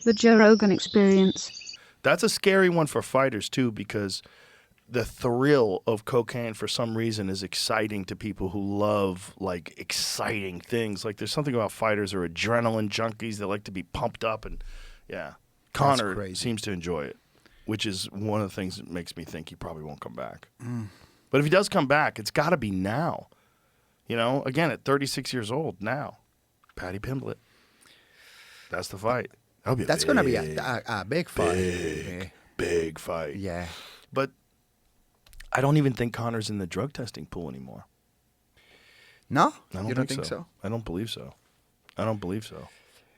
The Joe Rogan Experience. That's a scary one for fighters, too, because the thrill of cocaine, for some reason, is exciting to people who love, like, exciting things. Like, there's something about fighters or adrenaline junkies that like to be pumped up. And, yeah, Conor seems to enjoy it, which is one of the things that makes me think he probably won't come back. But if he does come back, it's got to be now. You know, again, at 36 years old, now. Paddy Pimblett. That's the fight. That's going to be a big fight. Big fight. Yeah. But I don't even think Conor's in the drug testing pool anymore. No? You don't think so? I don't believe so.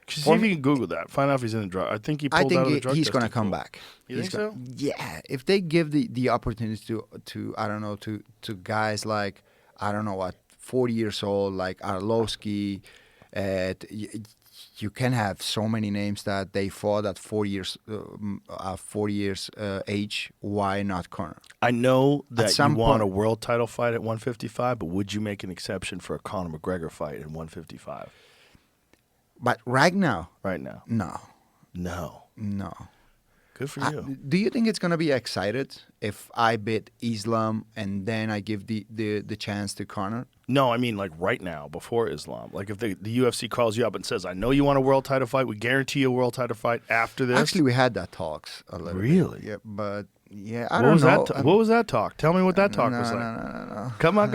See if you can Google that. Find out if he's in the drug. I think he pulled out of the drug testing he's going to come pool. back. You think so? Yeah. If they give the opportunity to I don't know, to guys like, I don't know what, 40 years old, like Arlovsky, you can have so many names that they fought at 40 years age. Why not Conor? I know that you want a world title fight at 155, but would you make an exception for a Conor McGregor fight at 155? But right now? No. Good for you. Do you think it's going to be excited if I beat Islam and then I give the chance to Conor? No, I mean like right now, before Islam. Like if the UFC calls you up and says, I know you want a world title fight. We guarantee you a world title fight after this. Actually, we had that talks a little Really? bit. Yeah, but yeah, I don't know. What was that talk? Tell me what that talk was like. No. Come on.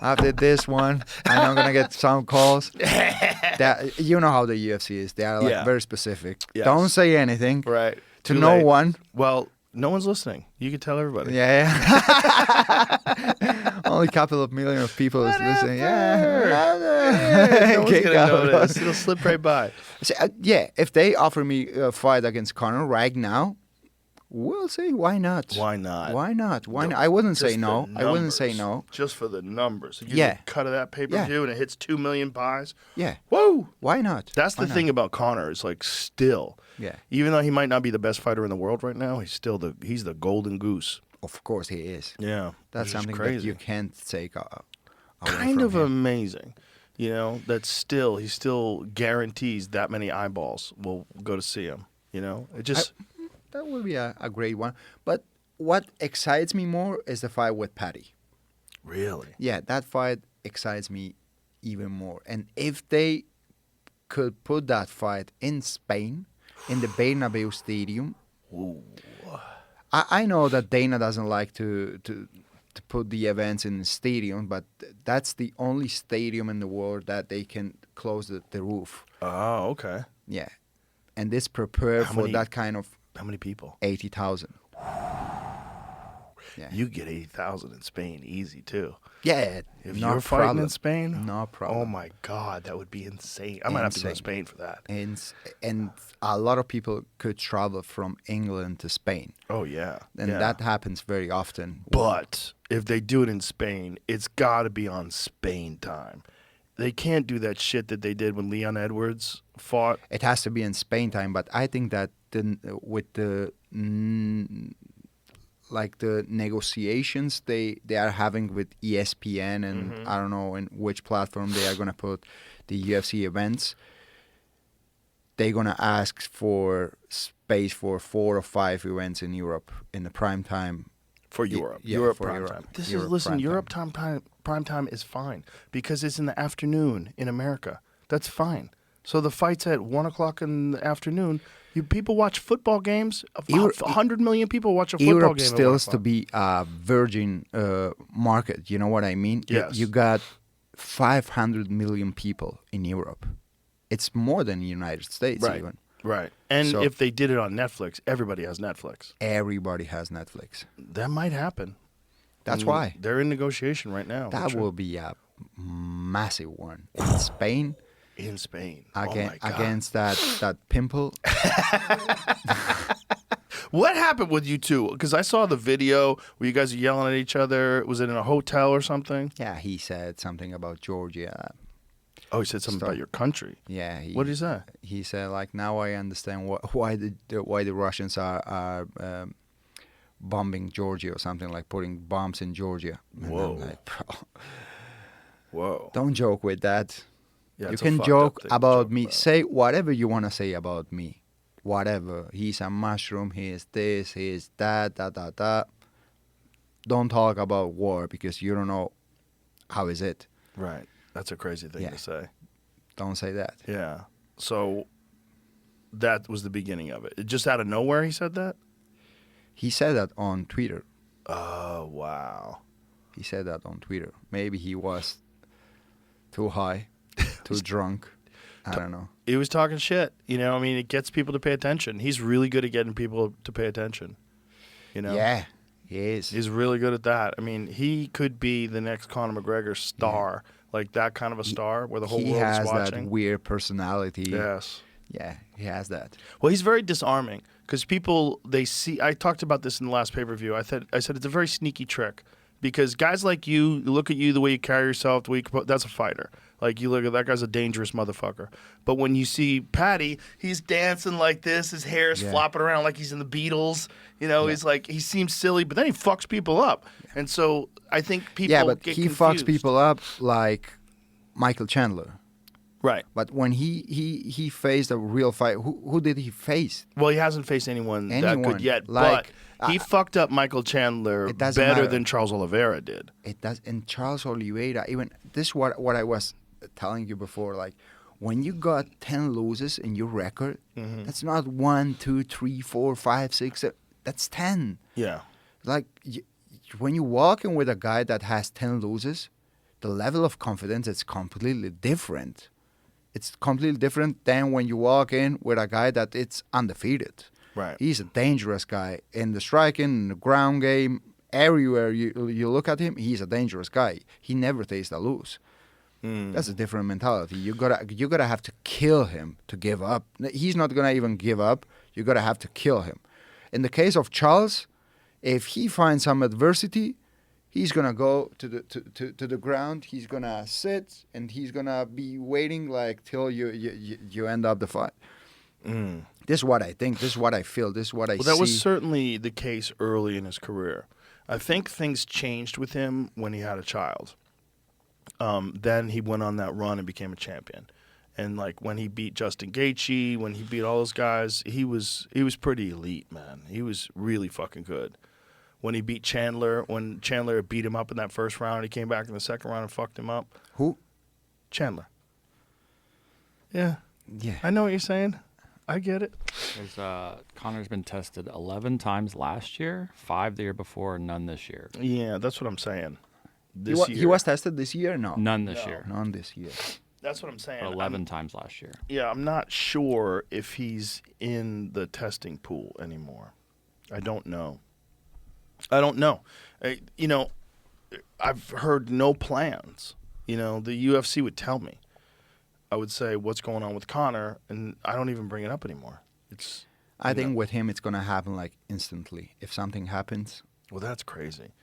After this one, I know I'm going to get some calls. You know how the UFC is. They are very specific. Yes. Don't say anything. Right. To no one. Well, no one's listening. You can tell everybody. Yeah. Only a couple of million of people is listening. Yeah. No one's going to notice. It'll slip right by. So, if they offer me a fight against Conor right now, we'll see. Why not? Why not? I wouldn't say no. I wouldn't say no. Just for the numbers. You get a cut of that pay-per-view and it hits 2 million buys. Yeah. Whoa. Why not? That's the thing about Conor is like still. Yeah. Even though he might not be the best fighter in the world right now, he's the golden goose. Of course he is. Yeah. That's something that you can't take away kind from of him. Amazing. You know, that he still guarantees that many eyeballs will go to see him. You know, it just... That would be a great one. But what excites me more is the fight with Paddy. Really? Yeah, that fight excites me even more. And if they could put that fight in Spain, in the Bernabeu Stadium, I know that Dana doesn't like to put the events in the stadium, but that's the only stadium in the world that they can close the roof. Oh, okay. Yeah. And this prepared for that kind of... How many people? 80,000. Yeah. You get 80,000 in Spain easy, too. Yeah. If you're fighting in Spain? No problem. Oh, my God. That would be insane. I might have to go to Spain for that. And a lot of people could travel from England to Spain. Oh, yeah. And that happens very often. But if they do it in Spain, it's got to be on Spain time. They can't do that shit that they did when Leon Edwards fought. It has to be in Spain time, but I think that with the negotiations they are having with ESPN and I don't know in which platform they are going to put the UFC events, they're going to ask for space for 4 or 5 events in Europe in the prime time. For Europe. Yeah, Europe for prime Europe. time. Europe Prime time is fine because it's in the afternoon in America. That's fine. So the fight's at 1 o'clock in the afternoon. People watch football games. 100 million people watch a football Europe game. Europe still to be a virgin market. You know what I mean? Yes. You got 500 million people in Europe. It's more than the United States even. Right. And if they did it on Netflix, everybody has Netflix. Everybody has Netflix. That might happen. That's why. They're in negotiation right now. That will be a massive one. In Spain. In Spain. Against that pimple. What happened with you two? Because I saw the video where you guys are yelling at each other. Was it in a hotel or something? Yeah, he said something about Georgia. Oh, he said something about your country. Yeah. What did he say? He said, like, now I understand why the Russians are bombing Georgia or something, like putting bombs in Georgia. And Whoa. I'm like, bro, whoa. don't joke with that. Yeah, You it's a can fucked joke up thing to about joke me. about. Say whatever you want to say about me. Whatever. He's a mushroom. He is this. He is that. Don't talk about war because you don't know how is it. Right. That's a crazy thing Yeah. to say. Don't say that. Yeah. So that was the beginning of it. It just out of nowhere he said that? He said that on Twitter. Oh, wow. He said that on Twitter. Maybe he was too high, too drunk. I don't know. He was talking shit. You know, I mean, it gets people to pay attention. He's really good at getting people to pay attention. You know? Yeah, he is. He's really good at that. I mean, he could be the next Conor McGregor star, like that kind of a star where the whole He world is has watching. that weird personality. Yes. Yeah, he has that. Well, he's very disarming because people, they see, I talked about this in the last pay-per-view. I said it's a very sneaky trick because guys like you look at you, the way you carry yourself, the way that's a fighter. Like, you look at that guy's a dangerous motherfucker. But when you see Paddy, he's dancing like this, his hair is flopping around like he's in the Beatles. You know, he's like, he seems silly, but then he fucks people up. And so I think people but get he confused. fucks people up like Michael Chandler. Right. But when he faced a real fight, who did he face? Well, he hasn't faced anyone that good yet, Like, but he fucked up Michael Chandler It doesn't better matter. than Charles Oliveira did. It does. And Charles Oliveira, even this what I was telling you before, like when you got 10 losses in your record, that's not 1, 2, 3, 4, 5, 6, 7, that's 10. Yeah. Like when you walk in with a guy that has 10 losses, the level of confidence is completely different. It's completely different than when you walk in with a guy that it's undefeated. Right. He's a dangerous guy in the striking, in the ground game, everywhere you look at him. He's a dangerous guy. He never takes a lose. That's a different mentality. You gotta have to kill him to give up. He's not gonna even give up. You gotta have to kill him. In the case of Charles, if he finds some adversity, he's gonna go to the ground. He's gonna sit and he's gonna be waiting like till you end up the fight. This is what I think. This is what I feel. This is what I see. Well, that was certainly the case early in his career. I think things changed with him when he had a child. Then he went on that run and became a champion. And like when he beat Justin Gaethje, when he beat all those guys, he was pretty elite, man. He was really fucking good. When he beat Chandler, when Chandler beat him up in that first round, he came back in the second round and fucked him up. Who? Chandler. Yeah. Yeah. I know what you're saying. I get it. Conor's been tested 11 times last year, 5 the year before, none this year. Yeah, that's what I'm saying. He was tested this year? No. None this year. None this year. That's what I'm saying. But 11 times last year. Yeah, I'm not sure if he's in the testing pool anymore. I don't know. You know, I've heard no plans. You know, the UFC would tell me. I would say, what's going on with Conor? And I don't even bring it up anymore. I think with him, it's going to happen like instantly. If something happens. Well, that's crazy.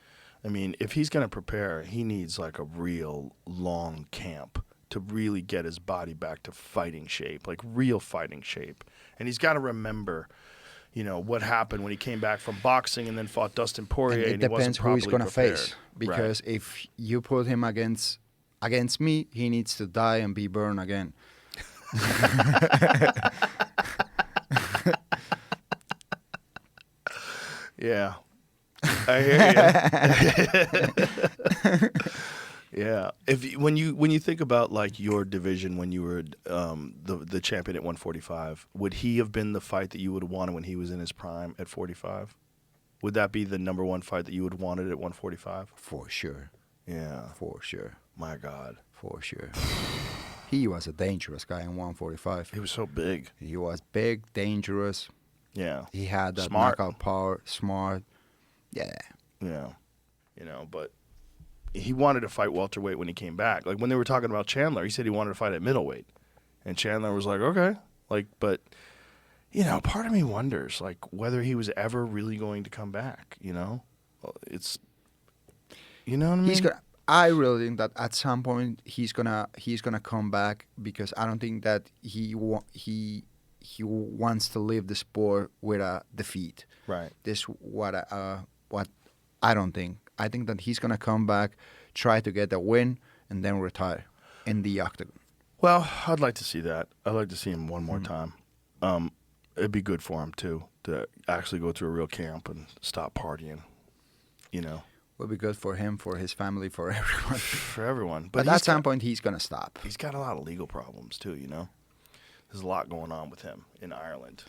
I mean, if he's going to prepare, he needs like a real long camp to really get his body back to fighting shape, like real fighting shape. And he's got to remember, you know, what happened when he came back from boxing and then fought Dustin Poirier. And it depends who he's going to face. Because Right. if you put him against me, he needs to die and be burned again. Yeah. I hear you. Yeah. When you think about like your division when you were the champion at 145, would he have been the fight that you would have wanted when he was in his prime at 45? Would that be the number one fight that you would have wanted at 145? For sure. Yeah. For sure. My God. For sure. He was a dangerous guy in 145. He was so big. He was big, dangerous. Yeah. He had that Smart. knockout power, smart. Yeah. Yeah. You know, but he wanted to fight welterweight when he came back. Like when they were talking about Chandler, he said he wanted to fight at middleweight. And Chandler was like, okay. Like, but, you know, part of me wonders, like, whether he was ever really going to come back, you know? It's, you know what I mean? I really think that at some point he's gonna come back because I don't think that he wants to leave the sport with a defeat. Right. This what I don't think. I think that he's gonna come back, try to get a win, and then retire in the octagon. Well, I'd like to see that. I'd like to see him one more time. It'd be good for him, too, to actually go to a real camp and stop partying, you know. Would be good for him, for his family, for everyone. For everyone. But at some point, he's going to stop. He's got a lot of legal problems, too, you know. There's a lot going on with him in Ireland.